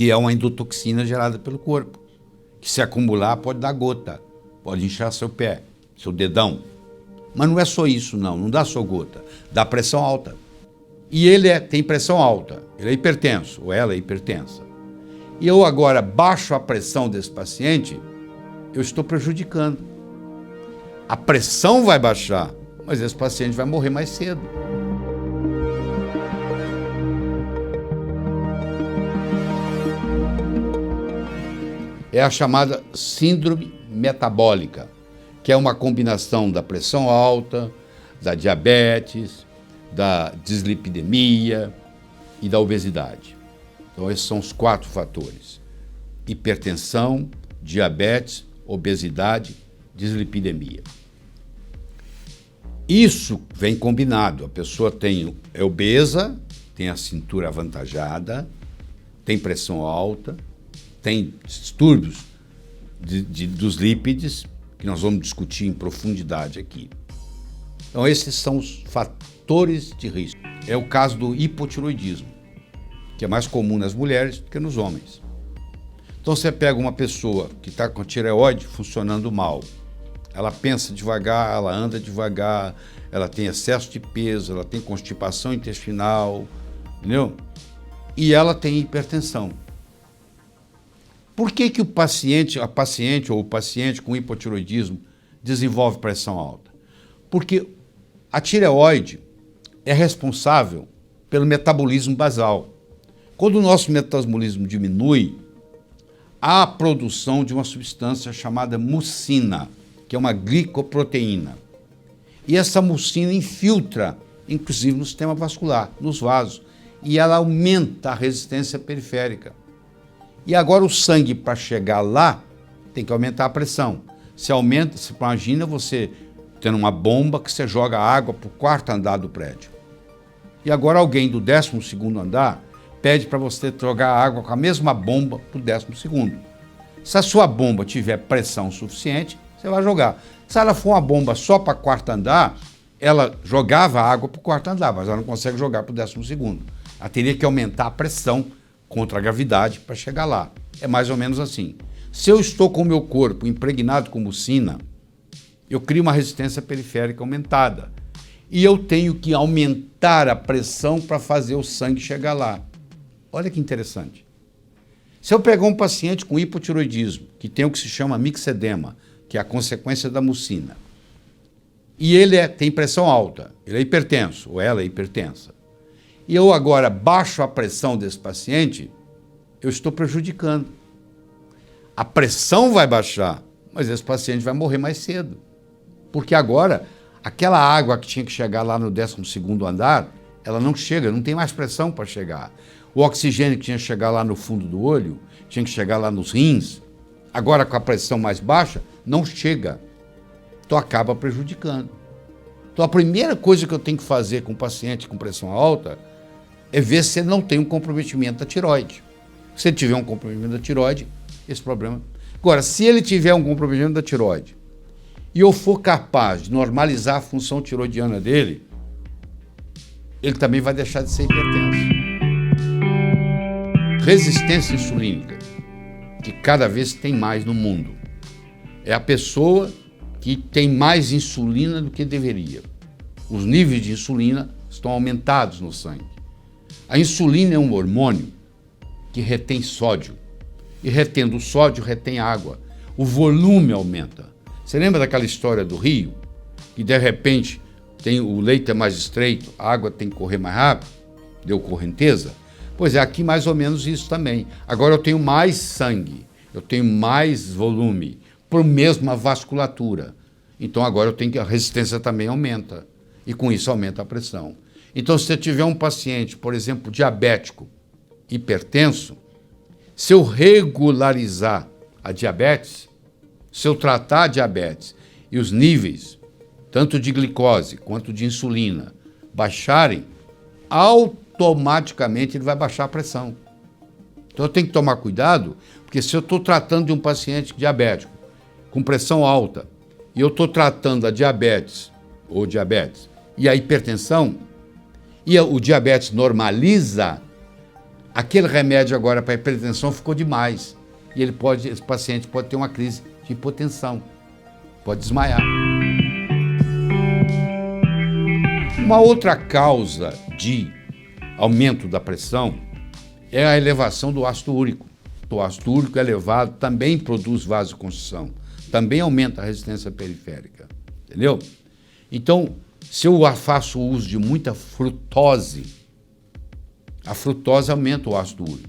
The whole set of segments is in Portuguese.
que é uma endotoxina gerada pelo corpo, que se acumular pode dar gota, pode inchar seu pé, seu dedão. Mas não é só isso não dá só gota, dá pressão alta. E ele tem pressão alta, ele é hipertenso, ou ela é hipertensa. E eu agora baixo a pressão desse paciente, eu estou prejudicando. A pressão vai baixar, mas esse paciente vai morrer mais cedo. É a chamada síndrome metabólica, que é uma combinação da pressão alta, da diabetes, da dislipidemia e da obesidade. Então, esses são os 4 fatores: hipertensão, diabetes, obesidade, dislipidemia. Isso vem combinado. A pessoa é obesa, tem a cintura avantajada, tem pressão alta, tem distúrbios dos lípides, que nós vamos discutir em profundidade aqui. Então, esses são os fatores de risco. É o caso do hipotiroidismo, que é mais comum nas mulheres do que nos homens. Então, você pega uma pessoa que está com a tireoide funcionando mal, ela pensa devagar, ela anda devagar, ela tem excesso de peso, ela tem constipação intestinal, entendeu? E ela tem hipertensão. Por que a paciente ou o paciente com hipotiroidismo desenvolve pressão alta? Porque a tireoide é responsável pelo metabolismo basal. Quando o nosso metabolismo diminui, há a produção de uma substância chamada mucina, que é uma glicoproteína. E essa mucina infiltra, inclusive no sistema vascular, nos vasos, e ela aumenta a resistência periférica. E agora o sangue, para chegar lá, tem que aumentar a pressão. Se imagina você tendo uma bomba que você joga água para o 4º andar do prédio. E agora alguém do 12º andar pede para você jogar água com a mesma bomba para o 12º. Se a sua bomba tiver pressão suficiente, você vai jogar. Se ela for uma bomba só para o 4º andar, ela jogava água para o 4º andar, mas ela não consegue jogar para o 12º. Ela teria que aumentar a pressão contra a gravidade para chegar lá. É mais ou menos assim. Se eu estou com o meu corpo impregnado com mucina, eu crio uma resistência periférica aumentada. E eu tenho que aumentar a pressão para fazer o sangue chegar lá. Olha que interessante. Se eu pegar um paciente com hipotiroidismo, que tem o que se chama mixedema, que é a consequência da mucina, e ele tem pressão alta, ele é hipertenso, ou ela é hipertensa, e eu agora baixo a pressão desse paciente, eu estou prejudicando. A pressão vai baixar, mas esse paciente vai morrer mais cedo. Porque agora, aquela água que tinha que chegar lá no 12º andar, ela não chega, não tem mais pressão para chegar. O oxigênio que tinha que chegar lá no fundo do olho, tinha que chegar lá nos rins, agora com a pressão mais baixa, não chega. Então acaba prejudicando. Então a primeira coisa que eu tenho que fazer com um paciente com pressão alta é ver se ele não tem um comprometimento da tireoide. Se ele tiver um comprometimento da tireoide, esse problema... Agora, se ele tiver um comprometimento da tireoide e eu for capaz de normalizar a função tiroidiana dele, ele também vai deixar de ser hipertenso. Resistência insulínica, que cada vez tem mais no mundo. É a pessoa que tem mais insulina do que deveria. Os níveis de insulina estão aumentados no sangue. A insulina é um hormônio que retém sódio. E retendo o sódio, retém água. O volume aumenta. Você lembra daquela história do rio? Que de repente o leito é mais estreito, a água tem que correr mais rápido? Deu correnteza? Pois é, aqui mais ou menos isso também. Agora eu tenho mais sangue, eu tenho mais volume, por mesma vasculatura. Então agora a resistência também aumenta. E com isso aumenta a pressão. Então, se você tiver um paciente, por exemplo, diabético, hipertenso, se eu regularizar a diabetes, se eu tratar a diabetes e os níveis, tanto de glicose quanto de insulina, baixarem, automaticamente ele vai baixar a pressão. Então eu tenho que tomar cuidado, porque se eu estou tratando de um paciente diabético com pressão alta e eu estou tratando a diabetes e a hipertensão, e o diabetes normaliza, aquele remédio agora para hipertensão ficou demais. E esse paciente pode ter uma crise de hipotensão, pode desmaiar. Uma outra causa de aumento da pressão é a elevação do ácido úrico. O ácido úrico elevado também produz vasoconstrição, também aumenta a resistência periférica, entendeu? Então, se eu faço uso de muita frutose, a frutose aumenta o ácido úrico.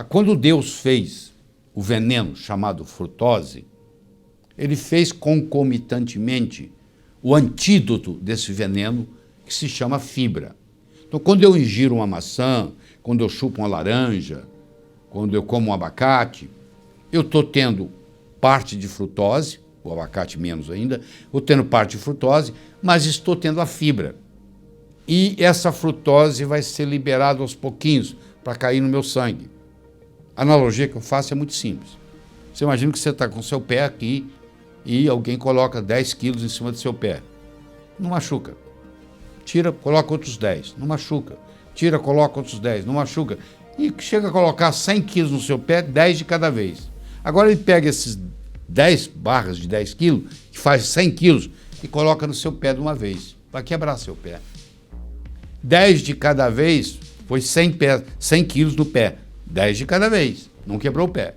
Quando Deus fez o veneno chamado frutose, ele fez concomitantemente o antídoto desse veneno, que se chama fibra. Então, quando eu ingiro uma maçã, quando eu chupo uma laranja, quando eu como um abacate, eu estou tendo parte de frutose, o abacate menos ainda, estou tendo parte de frutose, mas estou tendo a fibra. E essa frutose vai ser liberada aos pouquinhos para cair no meu sangue. A analogia que eu faço é muito simples. Você imagina que você está com o seu pé aqui e alguém coloca 10 quilos em cima do seu pé. Não machuca. Tira, coloca outros 10, não machuca. Tira, coloca outros 10, não machuca. E chega a colocar 100 quilos no seu pé, 10 de cada vez. Agora ele pega esses 10 barras de 10 quilos, que faz 100 quilos, e coloca no seu pé de uma vez. Vai quebrar seu pé. 10 de cada vez foi 100 quilos no pé. 10 de cada vez, não quebrou o pé.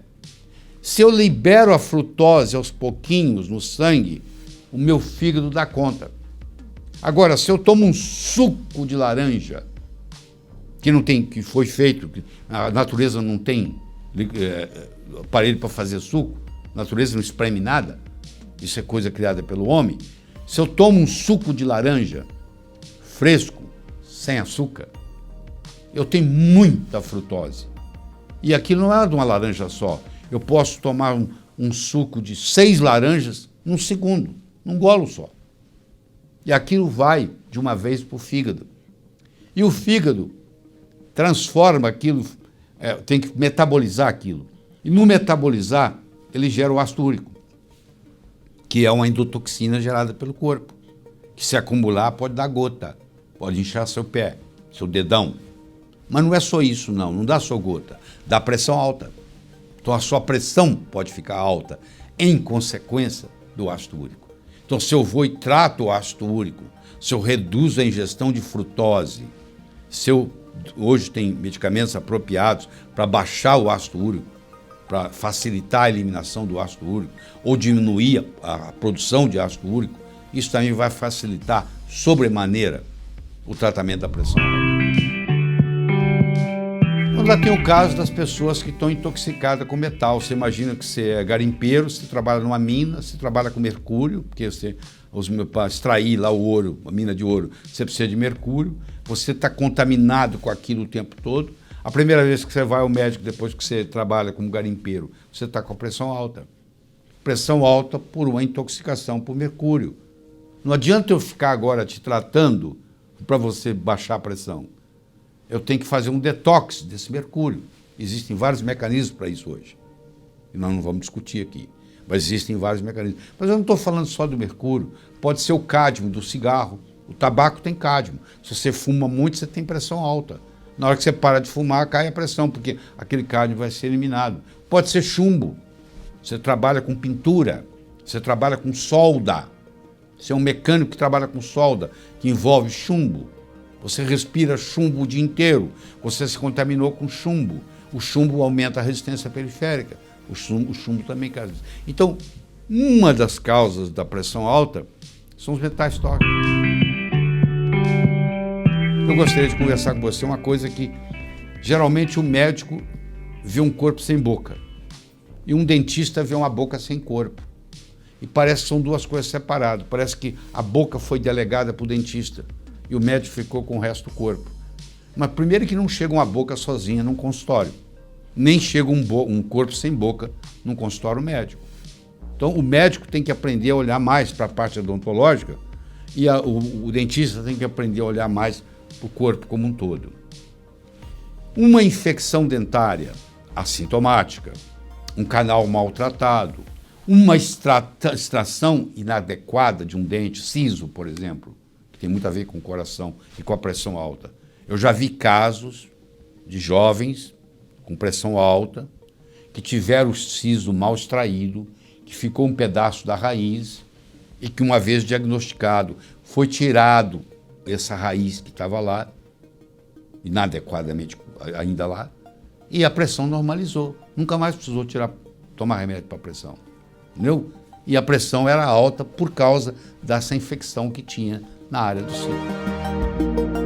Se eu libero a frutose aos pouquinhos no sangue, o meu fígado dá conta. Agora, se eu tomo um suco de laranja, que foi feito, a natureza não tem aparelho para fazer suco, a natureza não espreme nada, isso é coisa criada pelo homem. Se eu tomo um suco de laranja fresco, sem açúcar, eu tenho muita frutose. E aquilo não é de uma laranja só. Eu posso tomar um suco de 6 laranjas num segundo, num golo só. E aquilo vai de uma vez para o fígado. E o fígado transforma aquilo, tem que metabolizar aquilo. E no metabolizar, ele gera o ácido úrico, que é uma endotoxina gerada pelo corpo, que se acumular pode dar gota, pode inchar seu pé, seu dedão. Mas não é só isso, não dá só gota, dá pressão alta. Então a sua pressão pode ficar alta em consequência do ácido úrico. Então se eu vou e trato o ácido úrico, se eu reduzo a ingestão de frutose, hoje tem medicamentos apropriados para baixar o ácido úrico, para facilitar a eliminação do ácido úrico ou diminuir a produção de ácido úrico, isso também vai facilitar sobremaneira o tratamento da pressão alta. Ainda tem o caso das pessoas que estão intoxicadas com metal. Você imagina que você é garimpeiro, você trabalha numa mina, você trabalha com mercúrio, porque para extrair lá o ouro, a mina de ouro, você precisa de mercúrio, você está contaminado com aquilo o tempo todo. A primeira vez que você vai ao médico, depois que você trabalha como garimpeiro, você está com a pressão alta. Pressão alta por uma intoxicação por mercúrio. Não adianta eu ficar agora te tratando para você baixar a pressão. Eu tenho que fazer um detox desse mercúrio. Existem vários mecanismos para isso hoje. E nós não vamos discutir aqui. Mas existem vários mecanismos. Mas eu não estou falando só do mercúrio. Pode ser o cádmio do cigarro. O tabaco tem cádmio. Se você fuma muito, você tem pressão alta. Na hora que você para de fumar, cai a pressão, porque aquele cádmio vai ser eliminado. Pode ser chumbo. Você trabalha com pintura. Você trabalha com solda. Você é um mecânico que trabalha com solda, que envolve chumbo. Você respira chumbo o dia inteiro, você se contaminou com chumbo. O chumbo aumenta a resistência periférica, o chumbo também causa. Então, uma das causas da pressão alta são os metais tóxicos. Eu gostaria de conversar com você uma coisa que, geralmente, o médico vê um corpo sem boca e um dentista vê uma boca sem corpo. E parece que são duas coisas separadas. Parece que a boca foi delegada para o dentista e o médico ficou com o resto do corpo. Mas primeiro que não chega uma boca sozinha num consultório, nem chega um corpo sem boca num consultório médico. Então o médico tem que aprender a olhar mais para a parte odontológica e o dentista tem que aprender a olhar mais para o corpo como um todo. Uma infecção dentária assintomática, um canal maltratado, uma extração inadequada de um dente, siso, por exemplo, que tem muito a ver com o coração e com a pressão alta. Eu já vi casos de jovens com pressão alta, que tiveram o siso mal extraído, que ficou um pedaço da raiz e que, uma vez diagnosticado, foi tirado essa raiz que estava lá, inadequadamente ainda lá, e a pressão normalizou. Nunca mais precisou tomar remédio para pressão. Entendeu? E a pressão era alta por causa dessa infecção que tinha na área do seio.